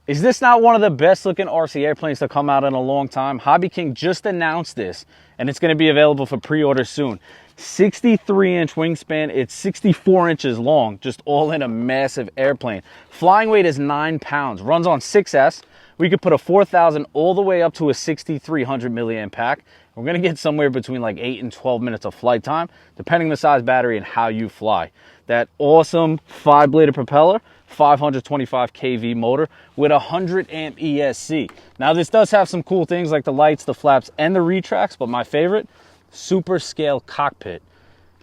Is this not one of the best looking RC airplanes to come out in a long time? Hobby King just announced this, and it's going to be available for pre-order soon. 63-inch wingspan, it's 64 inches long, just all in a massive airplane. Flying weight is 9 pounds, runs on 6S. We could put a 4,000 all the way up to a 6,300 milliamp pack. We're going to get somewhere between like 8 and 12 minutes of flight time, depending on the size battery and how you fly. That awesome 5-bladed propeller, 525 kV motor with 100 amp ESC. Now this does have some cool things like the lights, the flaps, and the retracts, but my favorite, super scale cockpit.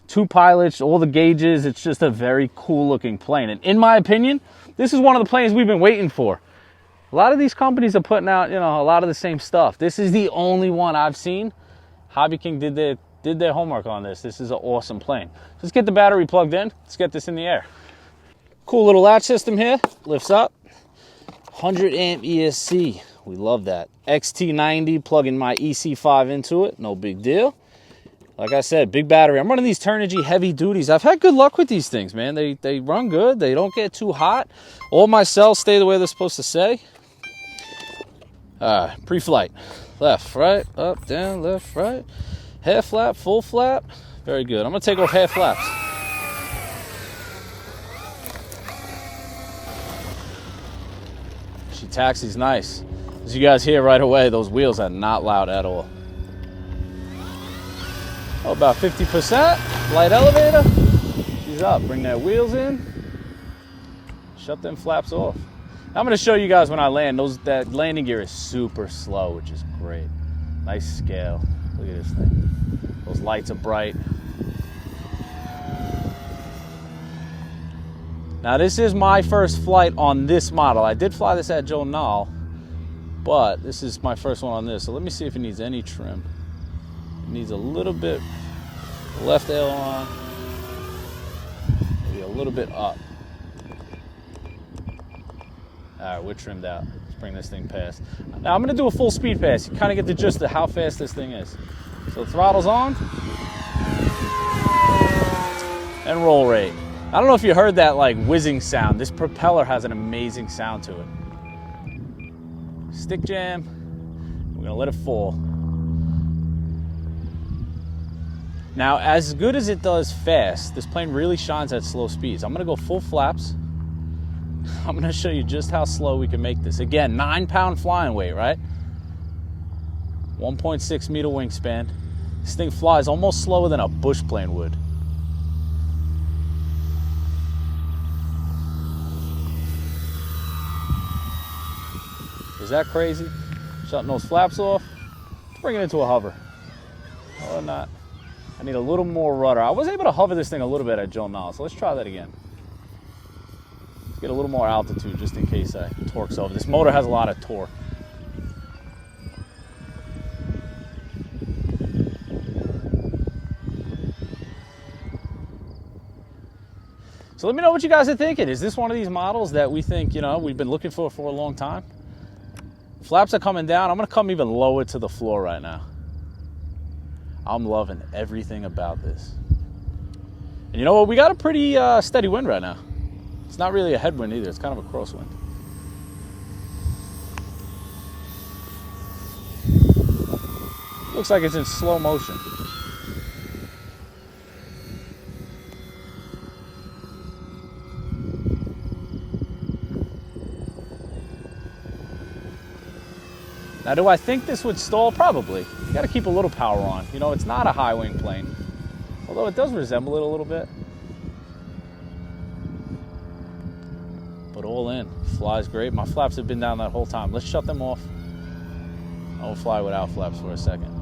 2 pilots, all the gauges, it's just a very cool looking plane. And in my opinion, this is one of the planes we've been waiting for. A lot of these companies are putting out, you know, a lot of the same stuff. This is the only one I've seen. Hobby King did their homework on this. This is an awesome plane. Let's get the battery plugged in. Let's get this in the air. Cool little latch system here. Lifts up. 100 amp ESC. We love that. XT90, plugging my EC5 into it. No big deal. Like I said, big battery. I'm running these Turnigy heavy duties. I've had good luck with these things, man. They run good. They don't get too hot. All my cells stay the way they're supposed to stay. Pre-flight. Left, right, up, down, left, right. Half flap, full flap. Very good. I'm going to take off half flaps. She taxis nice. As you guys hear right away, those wheels are not loud at all. Oh, about 50%. Light elevator. She's up. Bring that wheels in. Shut them flaps off. I'm going to show you guys when I land. That landing gear is super slow, which is great. Nice scale. Look at this thing. Those lights are bright. Now this is my first flight on this model. I did fly this at Joe Nall, but this is my first one on this. So let me see if it needs any trim. It needs a little bit left aileron, maybe a little bit up. All right, we're trimmed out. Let's bring this thing past. Now I'm gonna do a full speed pass. You kind of get the gist of how fast this thing is. So throttle's on. And roll rate. I don't know if you heard that like whizzing sound. This propeller has an amazing sound to it. Stick jam. We're gonna let it fall. Now, as good as it does fast, this plane really shines at slow speeds. I'm gonna go full flaps. I'm gonna show you just how slow we can make this. Again, 9-pound flying weight, right? 1.6 meter wingspan. This thing flies almost slower than a bush plane would. Is that crazy? Shutting those flaps off. Let's bring it into a hover. Or not. I need a little more rudder. I was able to hover this thing a little bit at Joe Nall, so let's try that again. Let's get a little more altitude just in case I torque's over. This motor has a lot of torque. So let me know what you guys are thinking. Is this one of these models that we think, you know, we've been looking for a long time? Flaps are coming down. I'm gonna come even lower to the floor right now. I'm loving everything about this. And you know what? We got a pretty steady wind right now. It's not really a headwind either. It's kind of a crosswind. Looks like it's in slow motion. Now, do I think this would stall? Probably. You got to keep a little power on. You know, it's not a high wing plane, although it does resemble it a little bit. But all in, flies great. My flaps have been down that whole time. Let's shut them off. I'll fly without flaps for a second.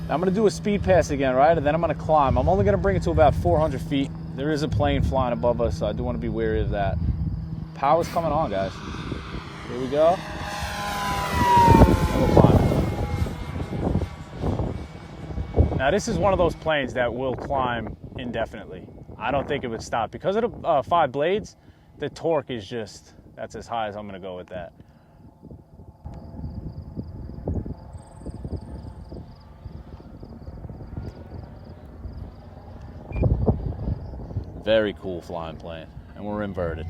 Now I'm going to do a speed pass again, right? And then I'm going to climb. I'm only going to bring it to about 400 feet. There is a plane flying above us, so I do want to be wary of that. Power's coming on, guys. Here we go. And we'll climb. Now this is one of those planes that will climb indefinitely. I don't think it would stop. Because of the 5 blades, the torque is just, that's as high as I'm going to go with that. Very cool flying plane. And we're inverted.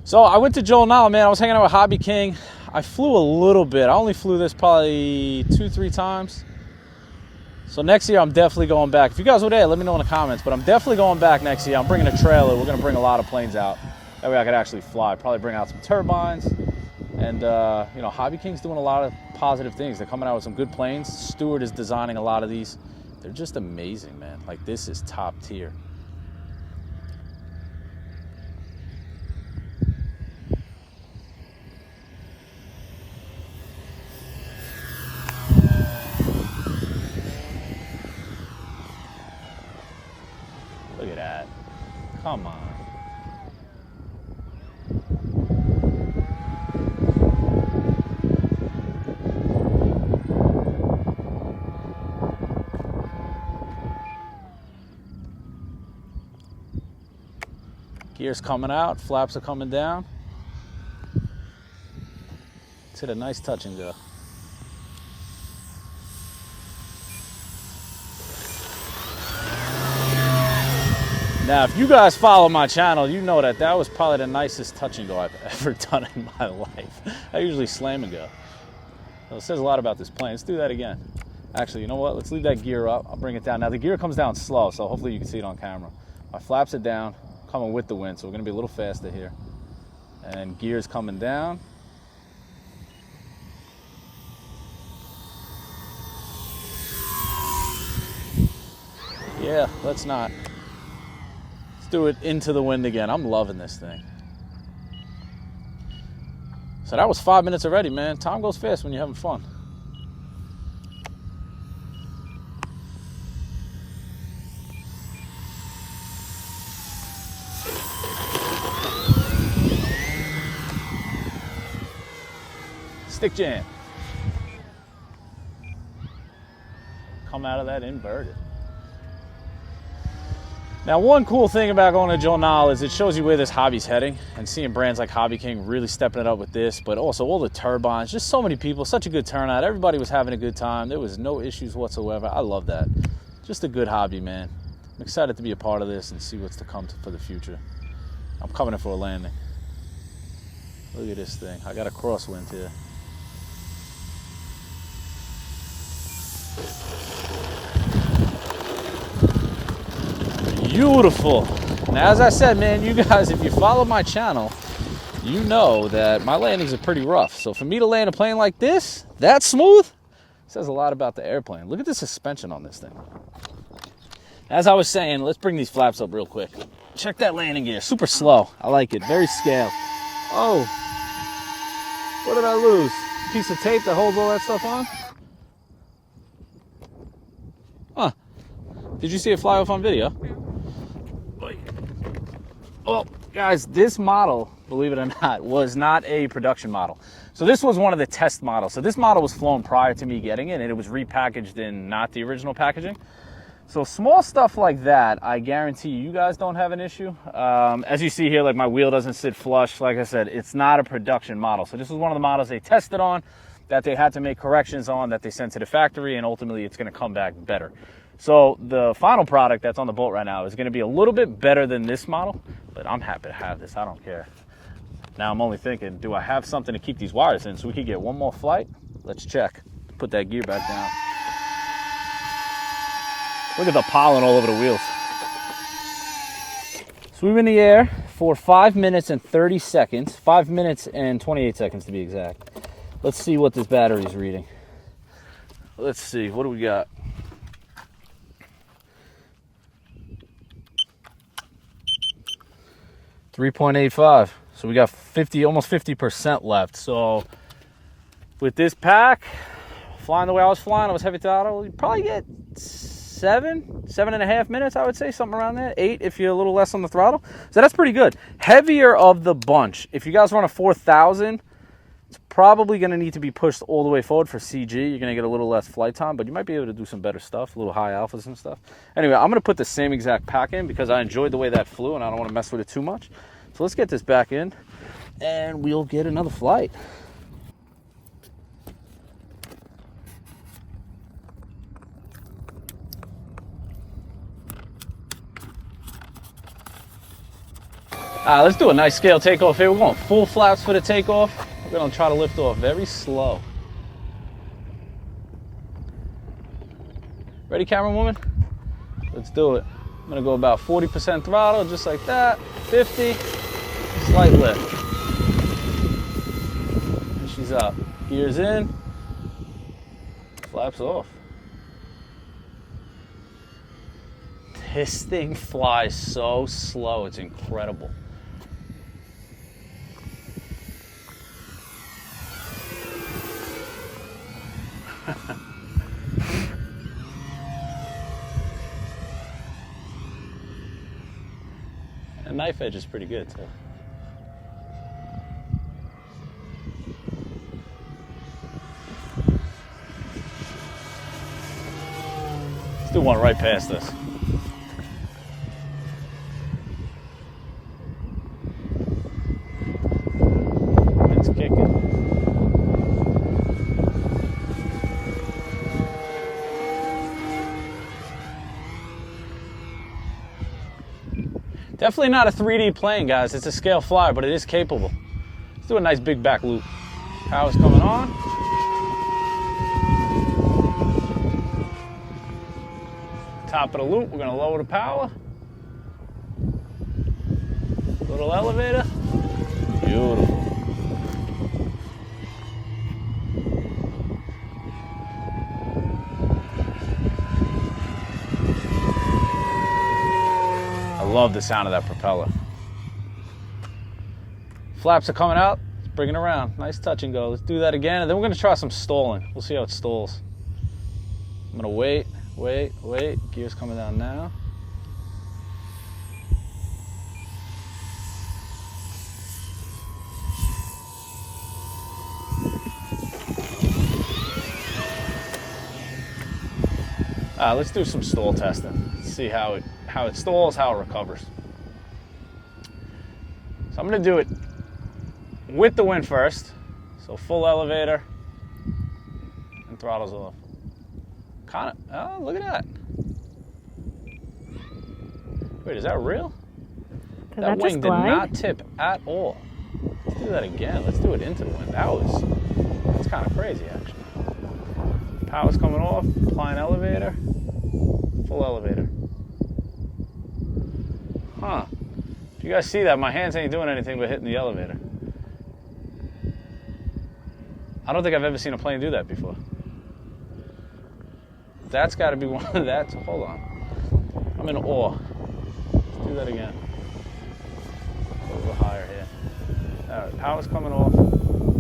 So I went to Joel Nile, man. I was hanging out with Hobby King. I flew a little bit. I only flew this probably 2-3 times. So next year, I'm definitely going back. If you guys were there, let me know in the comments. But I'm definitely going back next year. I'm bringing a trailer. We're going to bring a lot of planes out. That way I could actually fly. Probably bring out some turbines. And, you know, Hobby King's doing a lot of positive things. They're coming out with some good planes. Stewart is designing a lot of these. They're just amazing, man. Like, this is top tier. Look at that. Come on. Gear's coming out, flaps are coming down. Let's hit a nice touch and go. Now, if you guys follow my channel, you know that that was probably the nicest touch and go I've ever done in my life. I usually slam and go. So it says a lot about this plane. Let's do that again. Actually, you know what? Let's leave that gear up. I'll bring it down. Now, the gear comes down slow, so hopefully you can see it on camera. My flaps are down, coming with the wind, so we're going to be a little faster here. And gear's coming down. Yeah, let's not. Do it into the wind again. I'm loving this thing. So that was 5 minutes already, man. Time goes fast when you're having fun. Stick jam. Come out of that inverted. Now, one cool thing about going to Joel Nile is it shows you where this hobby's heading, and seeing brands like Hobby King really stepping it up with this, but also all the turbines, just so many people, such a good turnout. Everybody was having a good time. There was no issues whatsoever. I love that. Just a good hobby, man. I'm excited to be a part of this and see what's to come for the future. I'm coming in for a landing. Look at this thing. I got a crosswind here. Beautiful. Now, as I said, man, you guys, if you follow my channel, you know that my landings are pretty rough. So for me to land a plane like this, that smooth, says a lot about the airplane. Look at the suspension on this thing. As I was saying, let's bring these flaps up real quick. Check that landing gear. Super slow. I like it. Very scale. Oh, what did I lose? Piece of tape that holds all that stuff on? Huh. Did you see it fly off on video? Well, guys, this model, believe it or not, was not a production model. So this was one of the test models. So this model was flown prior to me getting it, and it was repackaged in not the original packaging. So small stuff like that, I guarantee you guys don't have an issue. As you see here, like my wheel doesn't sit flush. Like I said, it's not a production model. So this was one of the models they tested on, that they had to make corrections on, that they sent to the factory, and ultimately it's going to come back better. So the final product that's on the boat right now is going to be a little bit better than this model, but I'm happy to have this. I don't care. Now I'm only thinking, do I have something to keep these wires in so we could get one more flight? Let's check. Put that gear back down. Look at the pollen all over the wheels. So we were in the air for 5 minutes and 30 seconds. 5 minutes and 28 seconds to be exact. Let's see what this battery is reading. Let's see, what do we got? .85. So we got 50, almost 50% left. So with this pack, flying the way I was flying, I was heavy throttle, you probably get 7.5 minutes, I would say, something around there. 8 if you're a little less on the throttle. So that's pretty good. Heavier of the bunch. If you guys run a 4000, it's probably going to need to be pushed all the way forward for CG. You're going to get a little less flight time, but you might be able to do some better stuff, a little high alphas and stuff. Anyway, I'm going to put the same exact pack in because I enjoyed the way that flew and I don't want to mess with it too much. So let's get this back in and we'll get another flight. Let's do a nice scale takeoff here. We're going full flaps for the takeoff. We're gonna try to lift off very slow. Ready, camera woman? Let's do it. I'm gonna go about 40% throttle, just like that. 50, slight lift. And she's up. Gears in, flaps off. This thing flies so slow, it's incredible. The knife edge is pretty good too. Let's do one right past us. It's kicking. Definitely not a 3D plane, guys. It's a scale flyer, but it is capable. Let's do a nice big back loop. Power's coming on. Top of the loop, we're gonna lower the power. Little elevator. Beautiful. I love the sound of that propeller. Flaps are coming out. Let's bring it around. Nice touch and go. Let's do that again, and then we're gonna try some stalling. We'll see how it stalls. I'm gonna wait. Gears coming down now. Let's do some stall testing. Let's see how it stalls, how it recovers. So I'm gonna do it with the wind first. So full elevator and throttles off. Oh, look at that. Wait, is that real? That wing did not tip at all. Let's do that again. Let's do it into the wind. That's kind of crazy, actually. Power's coming off, applying elevator, full elevator. Huh. If you guys see that, my hands ain't doing anything but hitting the elevator. I don't think I've ever seen a plane do that before. That's got to be one of that. So hold on. I'm in awe. Let's do that again. A little higher here. All right, power's coming off.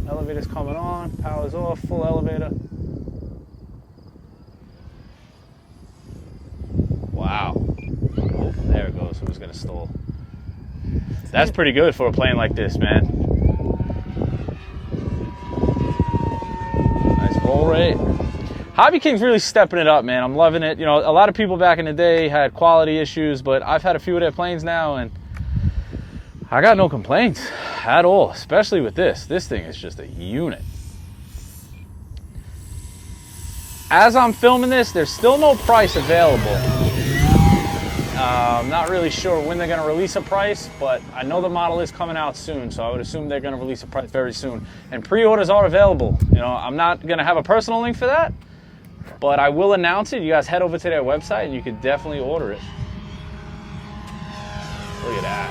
Elevator's coming on. Power's off. Full elevator. Wow. Oh, there it goes. Who's going to stall? That's pretty good for a plane like this, man. Nice roll rate. Hobby King's really stepping it up, man. I'm loving it. You know, a lot of people back in the day had quality issues, but I've had a few of their planes now, and I got no complaints at all, especially with this. This thing is just a unit. As I'm filming this, there's still no price available. I'm not really sure when they're going to release a price, but I know the model is coming out soon, so I would assume they're going to release a price very soon. And pre-orders are available. You know, I'm not going to have a personal link for that, but I will announce it. You guys head over to their website and you can definitely order it. Look at that.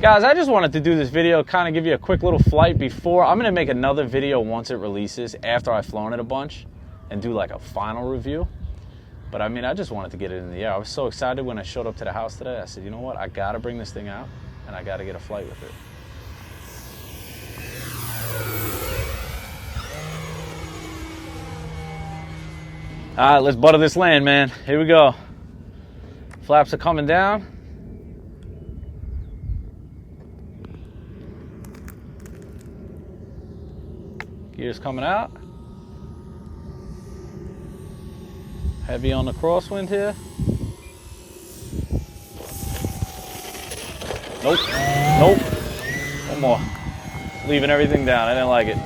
Guys, I just wanted to do this video, kind of give you a quick little flight before. I'm going to make another video once it releases after I've flown it a bunch and do like a final review. But I mean, I just wanted to get it in the air. I was so excited when I showed up to the house today. I said, you know what? I got to bring this thing out and I got to get a flight with it. All right, let's butter this land, man. Here we go. Flaps are coming down. Gears coming out. Heavy on the crosswind here. Nope. Nope. One more. Leaving everything down. I didn't like it.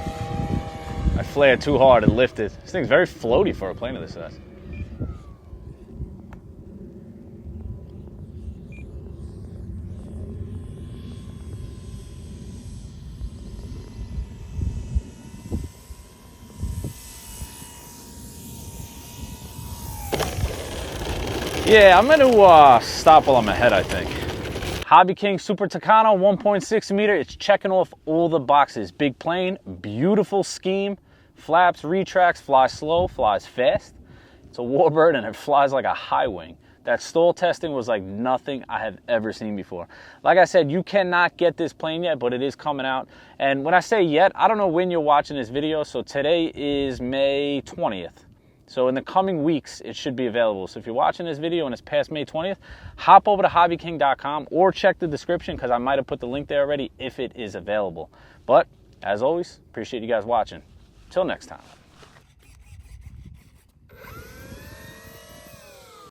I flared too hard and lifted. This thing's very floaty for a plane of this size. Yeah, I'm gonna stop while I'm ahead, I think. Hobby King Super Tucano, 1.6 meter. It's checking off all the boxes. Big plane, beautiful scheme, flaps, retracts, flies slow, flies fast. It's a Warbird and it flies like a high wing. That stall testing was like nothing I have ever seen before. Like I said, you cannot get this plane yet, but it is coming out. And when I say yet, I don't know when you're watching this video. So today is May 20th. So in the coming weeks, it should be available. So if you're watching this video and it's past May 20th, hop over to hobbyking.com or check the description because I might have put the link there already if it is available. But as always, appreciate you guys watching. Till next time.